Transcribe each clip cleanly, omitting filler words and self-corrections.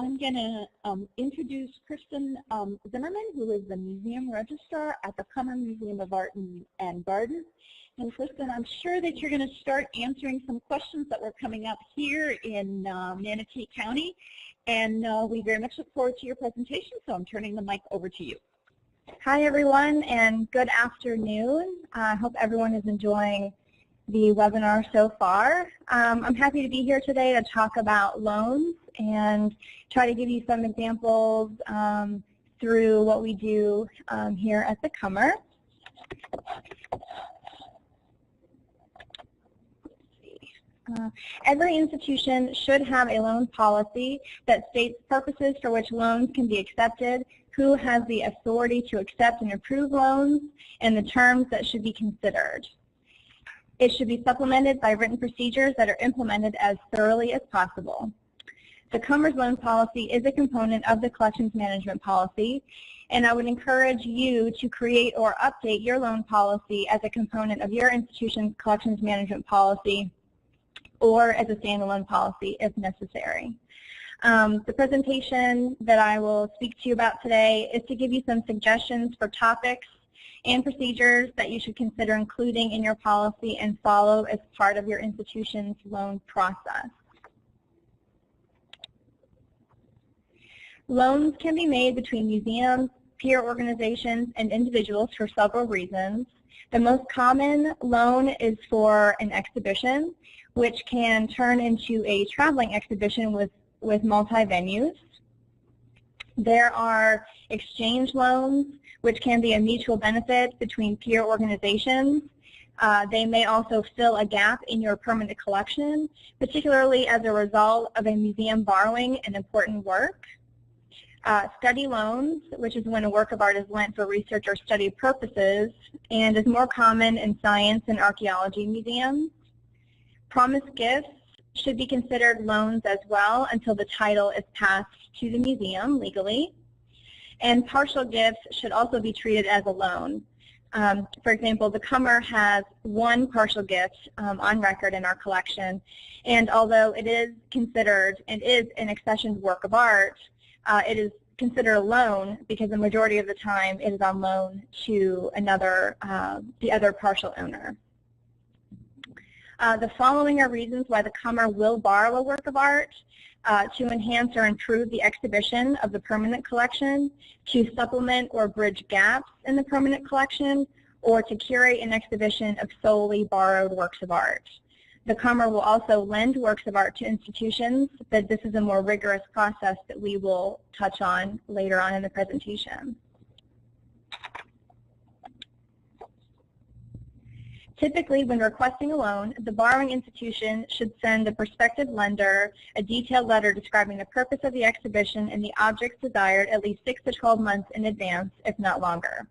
I'm going to introduce Kristen Zimmerman, who is the museum registrar at the Cummer Museum of Art and Garden. And Kristen, I'm sure that you're going to start answering some questions that were coming up here in Manatee County. And we very much look forward to your presentation, so I'm turning the mic over to you. Hi, everyone, and good afternoon. I hope everyone is enjoying the webinar so far. I'm happy to be here today to talk about loans and try to give you some examples through what we do here at the Cummer. Every institution should have a loan policy that states purposes for which loans can be accepted, who has the authority to accept and approve loans, and the terms that should be considered. It should be supplemented by written procedures that are implemented as thoroughly as possible. The Cummer's loan policy is a component of the collections management policy, and I would encourage you to create or update your loan policy as a component of your institution's collections management policy or as a standalone policy if necessary. The presentation that I will speak to you about today is to give you some suggestions for topics and procedures that you should consider including in your policy and follow as part of your institution's loan process. Loans can be made between museums, peer organizations, and individuals for several reasons. The most common loan is for an exhibition, which can turn into a traveling exhibition with multi-venues. There are exchange loans, which can be a mutual benefit between peer organizations. They may also fill a gap in your permanent collection, particularly as a result of a museum borrowing an important work. Study loans, which is when a work of art is lent for research or study purposes and is more common in science and archaeology museums. Promise gifts should be considered loans as well until the title is passed to the museum legally. And partial gifts should also be treated as a loan. For example, the Cummer has one partial gift on record in our collection, and although it is considered and is an accessioned work of art, it is considered a loan because the majority of the time it is on loan to another, the other partial owner. The following are reasons why the Cummer will borrow a work of art: to enhance or improve the exhibition of the permanent collection, to supplement or bridge gaps in the permanent collection, or to curate an exhibition of solely borrowed works of art. The Cummer will also lend works of art to institutions, but this is a more rigorous process that we will touch on later on in the presentation. Typically, when requesting a loan, the borrowing institution should send the prospective lender a detailed letter describing the purpose of the exhibition and the objects desired at least 6 to 12 months in advance, if not longer.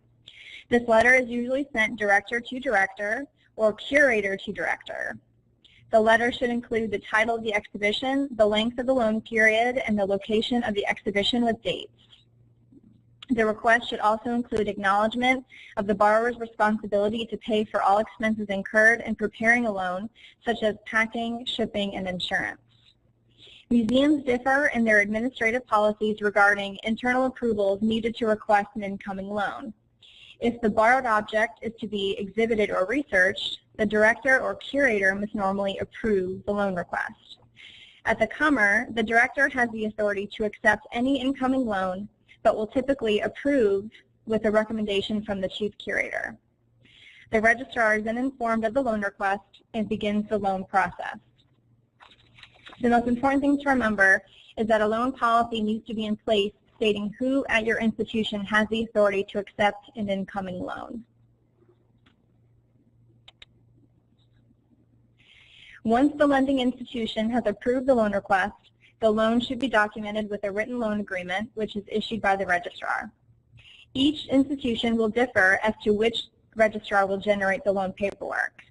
This letter is usually sent director to director or curator to director. The letter should include the title of the exhibition, the length of the loan period, and the location of the exhibition with dates. The request should also include acknowledgement of the borrower's responsibility to pay for all expenses incurred in preparing a loan, such as packing, shipping, and insurance. Museums differ in their administrative policies regarding internal approvals needed to request an incoming loan. If the borrowed object is to be exhibited or researched, the director or curator must normally approve the loan request. At the Cummer, the director has the authority to accept any incoming loan, but will typically approve with a recommendation from the chief curator. The registrar is then informed of the loan request and begins the loan process. The most important thing to remember is that a loan policy needs to be in place stating who at your institution has the authority to accept an incoming loan. Once the lending institution has approved the loan request, the loan should be documented with a written loan agreement, which is issued by the registrar. Each institution will differ as to which registrar will generate the loan paperwork.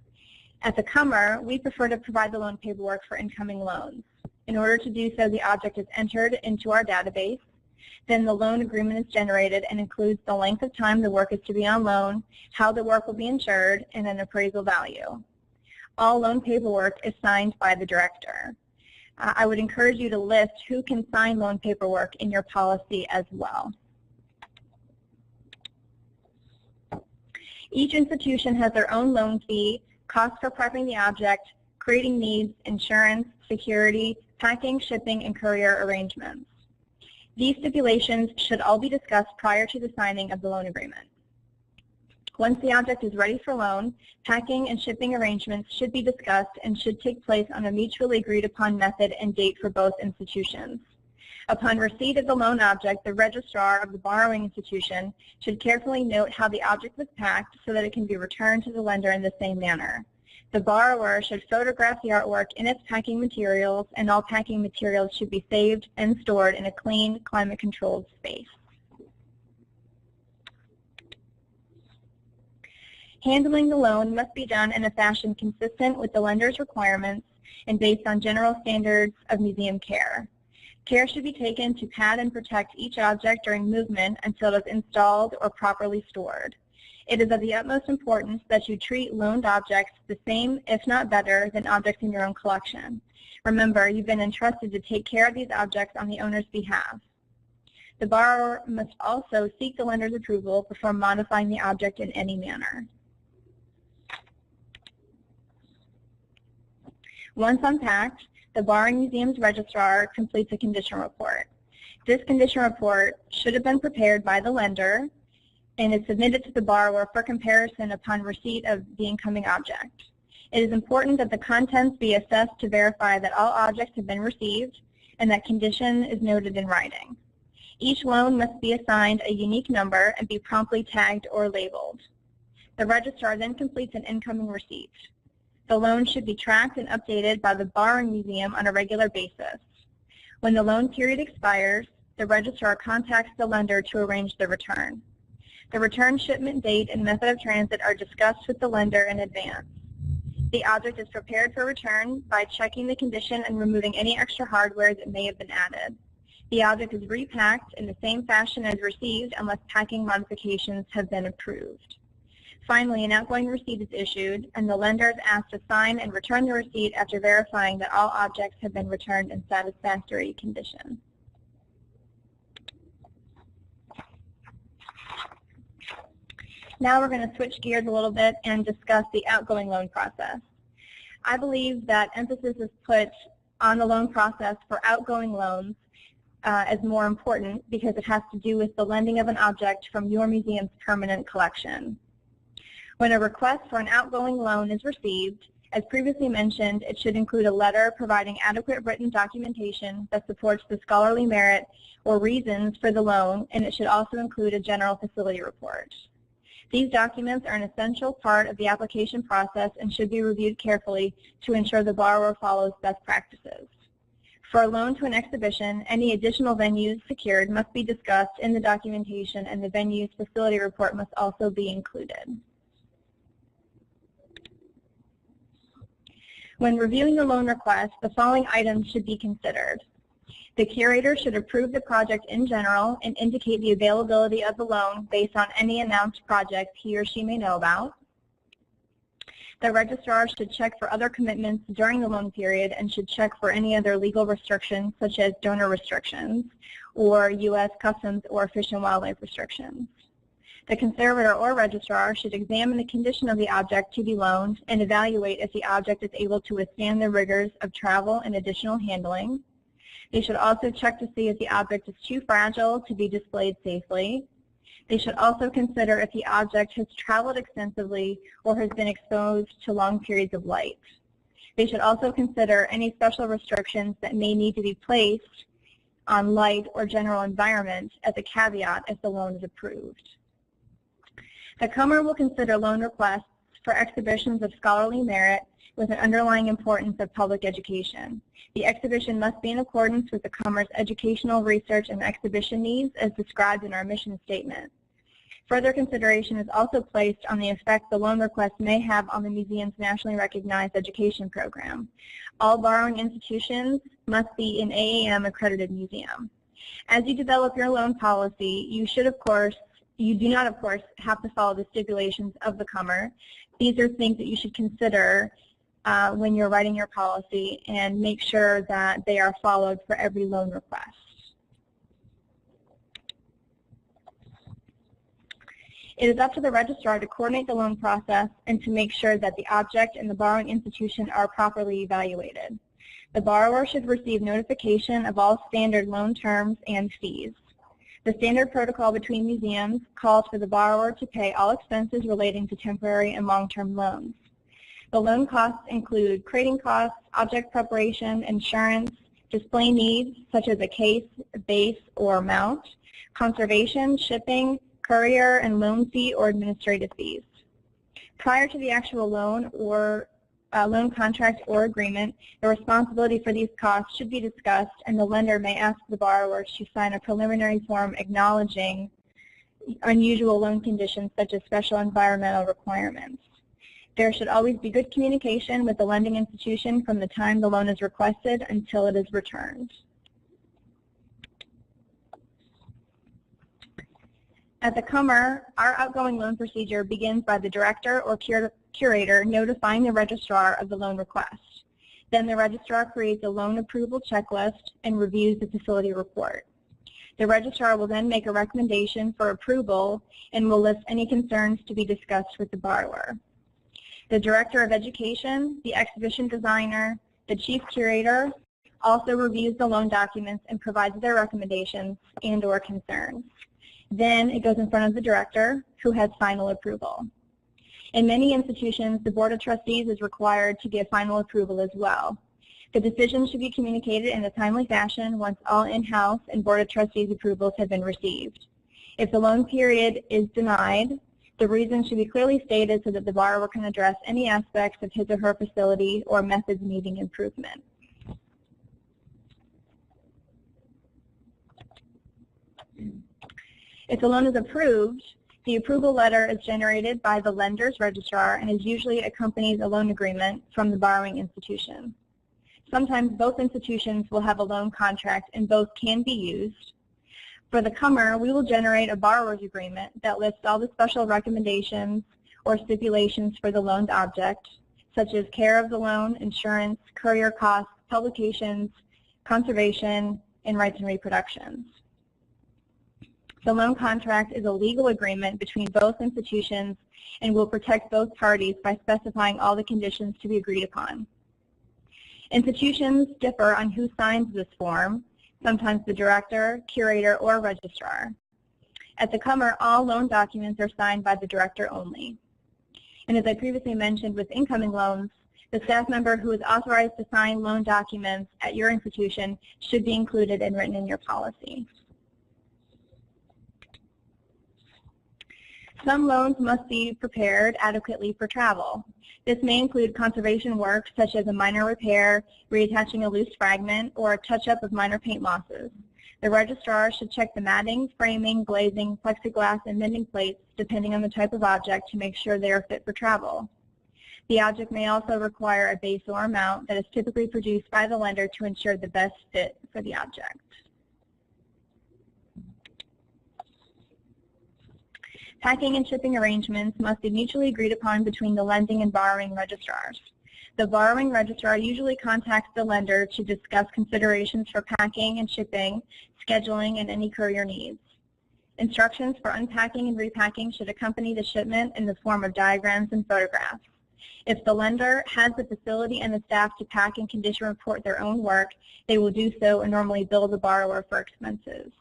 At the Cummer, we prefer to provide the loan paperwork for incoming loans. In order to do so, the object is entered into our database. Then the loan agreement is generated and includes the length of time the work is to be on loan, how the work will be insured, and an appraisal value. All loan paperwork is signed by the director. I would encourage you to list who can sign loan paperwork in your policy as well. Each institution has their own loan fee, costs for prepping the object, creating needs, insurance, security, packing, shipping, and courier arrangements. These stipulations should all be discussed prior to the signing of the loan agreement. Once the object is ready for loan, packing and shipping arrangements should be discussed and should take place on a mutually agreed upon method and date for both institutions. Upon receipt of the loan object, the registrar of the borrowing institution should carefully note how the object was packed so that it can be returned to the lender in the same manner. The borrower should photograph the artwork in its packing materials, and all packing materials should be saved and stored in a clean, climate-controlled space. Handling the loan must be done in a fashion consistent with the lender's requirements and based on general standards of museum care. Care should be taken to pad and protect each object during movement until it is installed or properly stored. It is of the utmost importance that you treat loaned objects the same, if not better, than objects in your own collection. Remember, you've been entrusted to take care of these objects on the owner's behalf. The borrower must also seek the lender's approval before modifying the object in any manner. Once unpacked, the borrowing museum's registrar completes a condition report. This condition report should have been prepared by the lender and is submitted to the borrower for comparison upon receipt of the incoming object. It is important that the contents be assessed to verify that all objects have been received and that condition is noted in writing. Each loan must be assigned a unique number and be promptly tagged or labeled. The registrar then completes an incoming receipt. The loan should be tracked and updated by the borrowing museum on a regular basis. When the loan period expires, the registrar contacts the lender to arrange the return. The return shipment date and method of transit are discussed with the lender in advance. The object is prepared for return by checking the condition and removing any extra hardware that may have been added. The object is repacked in the same fashion as received unless packing modifications have been approved. Finally, an outgoing receipt is issued, and the lender is asked to sign and return the receipt after verifying that all objects have been returned in satisfactory condition. Now we're going to switch gears a little bit and discuss the outgoing loan process. I believe that emphasis is put on the loan process for outgoing loans as more important because it has to do with the lending of an object from your museum's permanent collection. When a request for an outgoing loan is received, as previously mentioned, it should include a letter providing adequate written documentation that supports the scholarly merit or reasons for the loan, and it should also include a general facility report. These documents are an essential part of the application process and should be reviewed carefully to ensure the borrower follows best practices. For a loan to an exhibition, any additional venues secured must be discussed in the documentation, and the venue's facility report must also be included. When reviewing the loan request, the following items should be considered. The curator should approve the project in general and indicate the availability of the loan based on any announced project he or she may know about. The registrar should check for other commitments during the loan period and should check for any other legal restrictions such as donor restrictions or U.S. Customs or Fish and Wildlife restrictions. The conservator or registrar should examine the condition of the object to be loaned and evaluate if the object is able to withstand the rigors of travel and additional handling. They should also check to see if the object is too fragile to be displayed safely. They should also consider if the object has traveled extensively or has been exposed to long periods of light. They should also consider any special restrictions that may need to be placed on light or general environment as a caveat if the loan is approved. The comer will consider loan requests for exhibitions of scholarly merit with an underlying importance of public education. The exhibition must be in accordance with the comer's educational, research, and exhibition needs as described in our mission statement. Further consideration is also placed on the effect the loan request may have on the museum's nationally recognized education program. All borrowing institutions must be an AAM accredited museum. As you develop your loan policy, you do not, of course, have to follow the stipulations of the comer. These are things that you should consider when you're writing your policy, and make sure that they are followed for every loan request. It is up to the registrar to coordinate the loan process and to make sure that the object and the borrowing institution are properly evaluated. The borrower should receive notification of all standard loan terms and fees. The standard protocol between museums calls for the borrower to pay all expenses relating to temporary and long-term loans. The loan costs include crating costs, object preparation, insurance, display needs such as a case, base, or mount, conservation, shipping, courier, and loan fee or administrative fees. Prior to the actual loan or loan contract or agreement, the responsibility for these costs should be discussed, and the lender may ask the borrower to sign a preliminary form acknowledging unusual loan conditions such as special environmental requirements. There should always be good communication with the lending institution from the time the loan is requested until it is returned. At the CUMR, our outgoing loan procedure begins by the director or curator notifying the registrar of the loan request. Then the registrar creates a loan approval checklist and reviews the facility report. The registrar will then make a recommendation for approval and will list any concerns to be discussed with the borrower. The director of education, the exhibition designer, the chief curator also reviews the loan documents and provides their recommendations and/or concerns. Then it goes in front of the director, who has final approval. In many institutions, the Board of Trustees is required to give final approval as well. The decision should be communicated in a timely fashion once all in-house and Board of Trustees approvals have been received. If the loan period is denied, the reason should be clearly stated so that the borrower can address any aspects of his or her facility or methods needing improvement. If the loan is approved, the approval letter is generated by the lender's registrar and is usually accompanies a loan agreement from the borrowing institution. Sometimes both institutions will have a loan contract and both can be used. For the CUMR, we will generate a borrower's agreement that lists all the special recommendations or stipulations for the loaned object, such as care of the loan, insurance, courier costs, publications, conservation, and rights and reproductions. The loan contract is a legal agreement between both institutions and will protect both parties by specifying all the conditions to be agreed upon. Institutions differ on who signs this form, sometimes the director, curator, or registrar. At the CUMR, all loan documents are signed by the director only. And as I previously mentioned with incoming loans, the staff member who is authorized to sign loan documents at your institution should be included and written in your policy. Some loans must be prepared adequately for travel. This may include conservation work such as a minor repair, reattaching a loose fragment, or a touch-up of minor paint losses. The registrar should check the matting, framing, glazing, plexiglass, and mending plates depending on the type of object to make sure they are fit for travel. The object may also require a base or a mount that is typically produced by the lender to ensure the best fit for the object. Packing and shipping arrangements must be mutually agreed upon between the lending and borrowing registrars. The borrowing registrar usually contacts the lender to discuss considerations for packing and shipping, scheduling, and any courier needs. Instructions for unpacking and repacking should accompany the shipment in the form of diagrams and photographs. If the lender has the facility and the staff to pack and condition report their own work, they will do so and normally bill the borrower for expenses.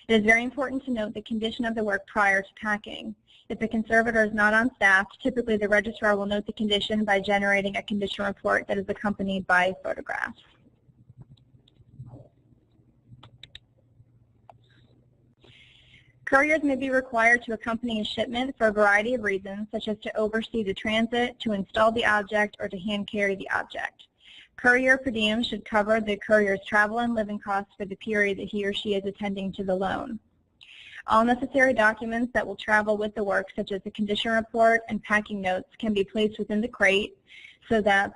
It is very important to note the condition of the work prior to packing. If the conservator is not on staff, typically the registrar will note the condition by generating a condition report that is accompanied by photographs. Couriers may be required to accompany a shipment for a variety of reasons, such as to oversee the transit, to install the object, or to hand carry the object. Courier per diem should cover the courier's travel and living costs for the period that he or she is attending to the loan. All necessary documents that will travel with the work, such as the condition report and packing notes, can be placed within the crate so that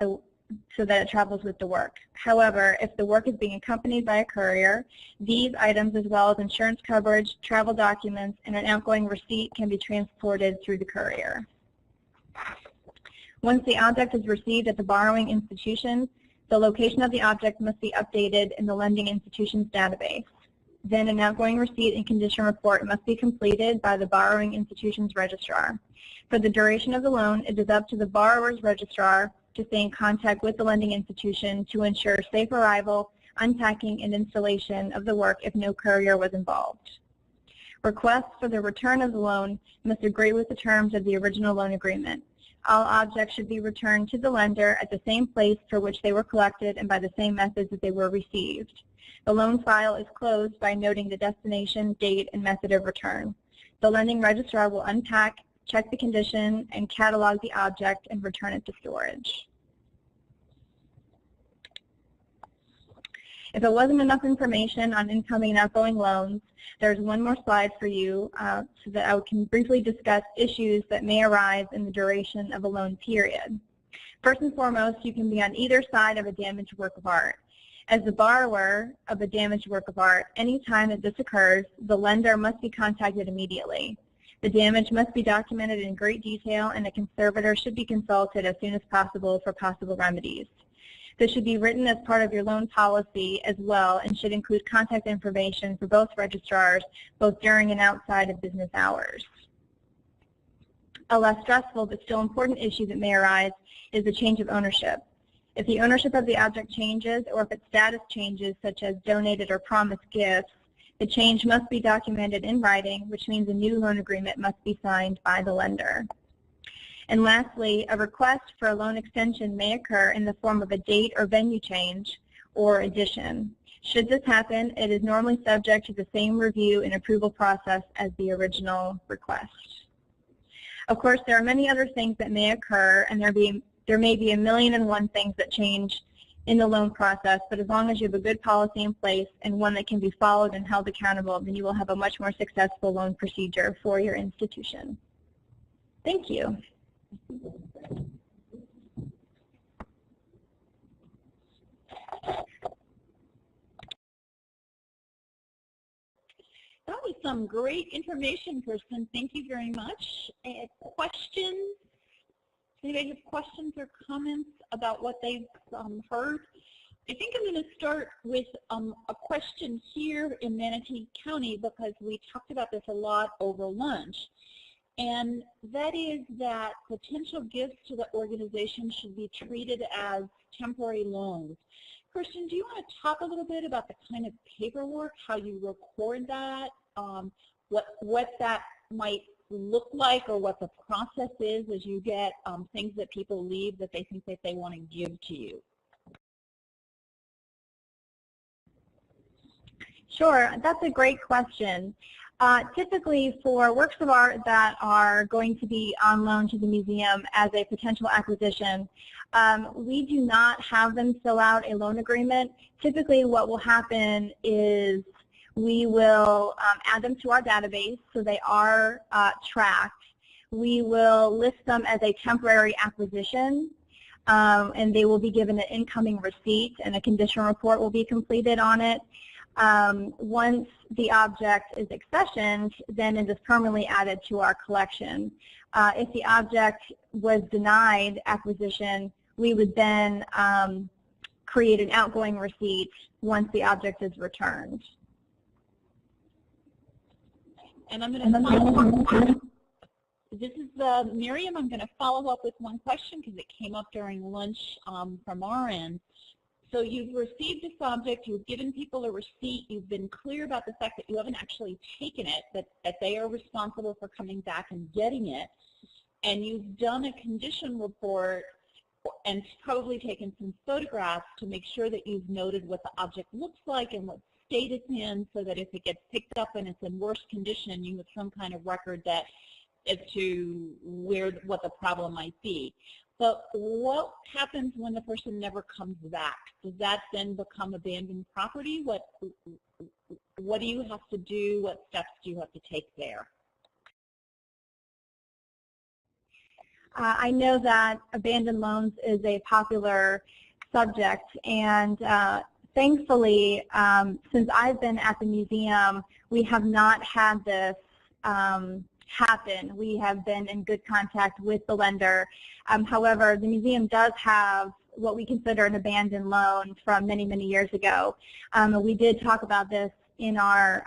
it travels with the work. However, if the work is being accompanied by a courier, these items, as well as insurance coverage, travel documents, and an outgoing receipt, can be transported through the courier. Once the object is received at the borrowing institution, the location of the object must be updated in the lending institution's database. Then an outgoing receipt and condition report must be completed by the borrowing institution's registrar. For the duration of the loan, it is up to the borrower's registrar to stay in contact with the lending institution to ensure safe arrival, unpacking, and installation of the work if no courier was involved. Requests for the return of the loan must agree with the terms of the original loan agreement. All objects should be returned to the lender at the same place for which they were collected and by the same methods that they were received. The loan file is closed by noting the destination, date, and method of return. The lending registrar will unpack, check the condition, and catalog the object and return it to storage. If it wasn't enough information on incoming and outgoing loans, there's one more slide for you so that I can briefly discuss issues that may arise in the duration of a loan period. First and foremost, you can be on either side of a damaged work of art. As the borrower of a damaged work of art, any time that this occurs, the lender must be contacted immediately. The damage must be documented in great detail, and a conservator should be consulted as soon as possible for possible remedies. This should be written as part of your loan policy as well and should include contact information for both registrars, both during and outside of business hours. A less stressful but still important issue that may arise is the change of ownership. If the ownership of the object changes or if its status changes, such as donated or promised gifts, the change must be documented in writing, which means a new loan agreement must be signed by the lender. And lastly, a request for a loan extension may occur in the form of a date or venue change or addition. Should this happen, it is normally subject to the same review and approval process as the original request. Of course, there are many other things that may occur, and there may be a million and one things that change in the loan process, but as long as you have a good policy in place and one that can be followed and held accountable, then you will have a much more successful loan procedure for your institution. Thank you. That was some great information, Kristen. Thank you very much. Questions? Anybody have questions or comments about what they've heard? I think I'm going to start with a question here in Manatee County because we talked about this a lot over lunch. And that is that potential gifts to the organization should be treated as temporary loans. Kristen, do you want to talk a little bit about the kind of paperwork, how you record that, what that might look like, or what the process is as you get things that people leave that they think that they want to give to you? Sure, that's a great question. Typically for works of art that are going to be on loan to the museum as a potential acquisition, we do not have them fill out a loan agreement. Typically what will happen is we will add them to our database so they are tracked. We will list them as a temporary acquisition, and they will be given an incoming receipt and a condition report will be completed on it. Once the object is accessioned, then it is permanently added to our collection. If the object was denied acquisition, we would then create an outgoing receipt once the object is returned. And I'm going to follow up. This is Miriam. I'm going to follow up with one question because it came up during lunch from our end. So you've received this object, you've given people a receipt, you've been clear about the fact that you haven't actually taken it, that they are responsible for coming back and getting it, and you've done a condition report and probably taken some photographs to make sure that you've noted what the object looks like and what state it's in, so that if it gets picked up and it's in worse condition, you have some kind of record that as to what the problem might be. But what happens when the person never comes back? Does that then become abandoned property? What do you have to do? What steps do you have to take there? I know that abandoned loans is a popular subject, and thankfully, since I've been at the museum, we have not had this happen. We have been in good contact with the lender. However, the museum does have what we consider an abandoned loan from many, many years ago. We did talk about this in our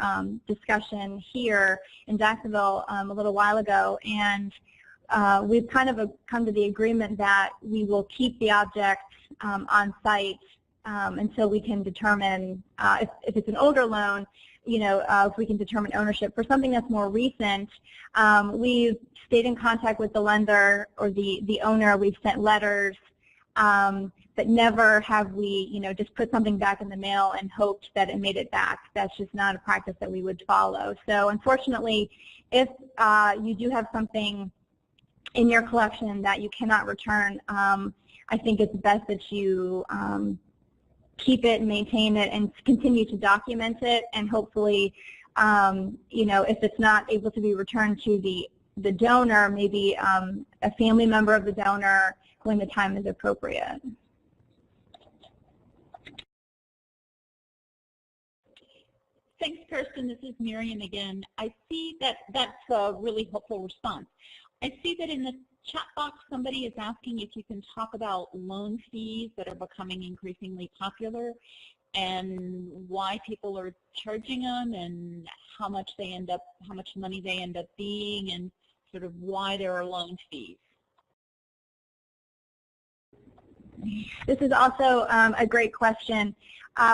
discussion here in Jacksonville a little while ago, and we've kind of come to the agreement that we will keep the object on site until we can determine if it's an older loan, if we can determine ownership. For something that's more recent, we've stayed in contact with the lender or the owner. We've sent letters, but never have we, just put something back in the mail and hoped that it made it back. That's just not a practice that we would follow. So unfortunately, if you do have something in your collection that you cannot return, I think it's best that you keep it and maintain it and continue to document it, and hopefully, if it's not able to be returned to the donor, maybe a family member of the donor when the time is appropriate. Thanks, Kirsten. This is Miriam again. I see that that's a really helpful response. I see that in the chat box somebody is asking if you can talk about loan fees that are becoming increasingly popular and why people are charging them and how much money they end up being, and sort of why there are loan fees. This is also a great question.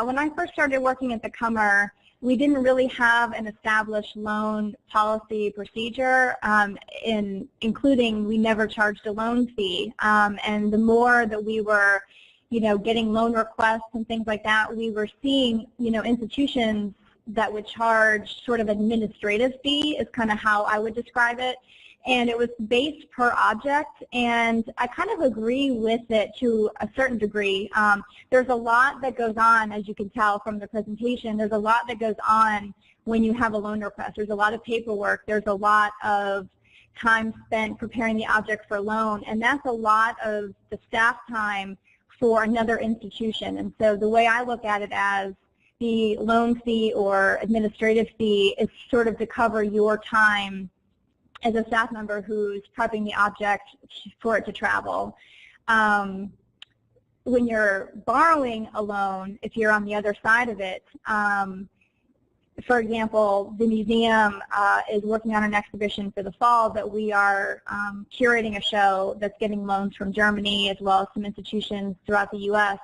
When I first started working at the Cummer, we didn't really have an established loan policy procedure, including we never charged a loan fee. And the more that we were, getting loan requests and things like that, we were seeing, institutions that would charge sort of administrative fee is kind of how I would describe it. And it was based per object, and I kind of agree with it to a certain degree. There's a lot that goes on, as you can tell from the presentation. There's a lot that goes on when you have a loan request. There's a lot of paperwork. There's a lot of time spent preparing the object for loan, and that's a lot of the staff time for another institution. And so the way I look at it as the loan fee or administrative fee is sort of to cover your time as a staff member who's prepping the object for it to travel. When you're borrowing a loan, if you're on the other side of it, for example, the museum is working on an exhibition for the fall that we are curating a show that's getting loans from Germany as well as some institutions throughout the U.S.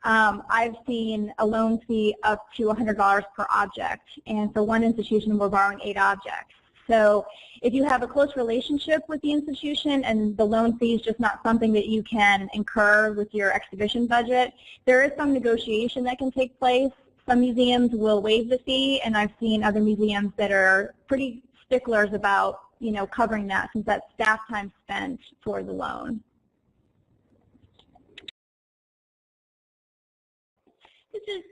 I've seen a loan fee up to $100 per object, and for one institution we're borrowing 8 objects. So if you have a close relationship with the institution and the loan fee is just not something that you can incur with your exhibition budget, there is some negotiation that can take place. Some museums will waive the fee, and I've seen other museums that are pretty sticklers about, covering that, since that's staff time spent for the loan. This is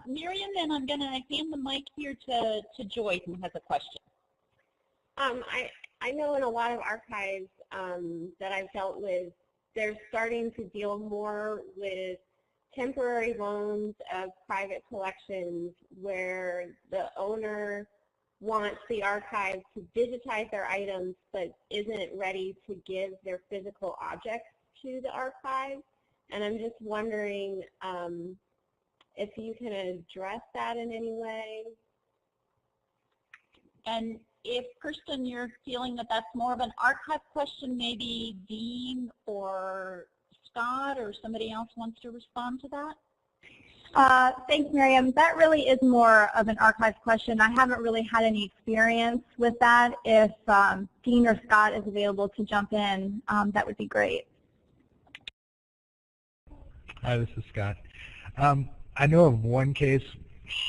Miriam, and I'm going to hand the mic here to Joy, who has a question. I know in a lot of archives that I've dealt with, they're starting to deal more with temporary loans of private collections where the owner wants the archive to digitize their items but isn't ready to give their physical objects to the archive. And I'm just wondering if you can address that in any way. And if, Kirsten, you're feeling that that's more of an archive question, maybe Dean or Scott or somebody else wants to respond to that? Thanks, Miriam. That really is more of an archive question. I haven't really had any experience with that. If Dean or Scott is available to jump in, that would be great. Hi, this is Scott. I know of one case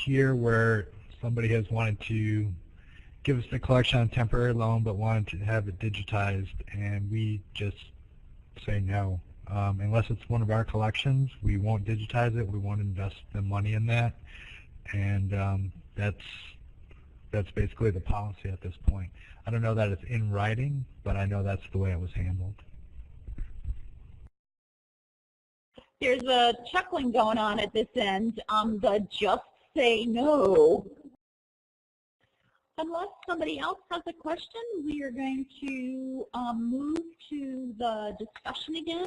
here where somebody has wanted to give us the collection on a temporary loan but wanted to have it digitized, and we just say no. Unless it's one of our collections, we won't digitize it. We won't invest the money in that, and that's basically the policy at this point. I don't know that it's in writing, but I know that's the way it was handled. There's a chuckling going on at this end on the just say no. Unless somebody else has a question, we are going to move to the discussion again.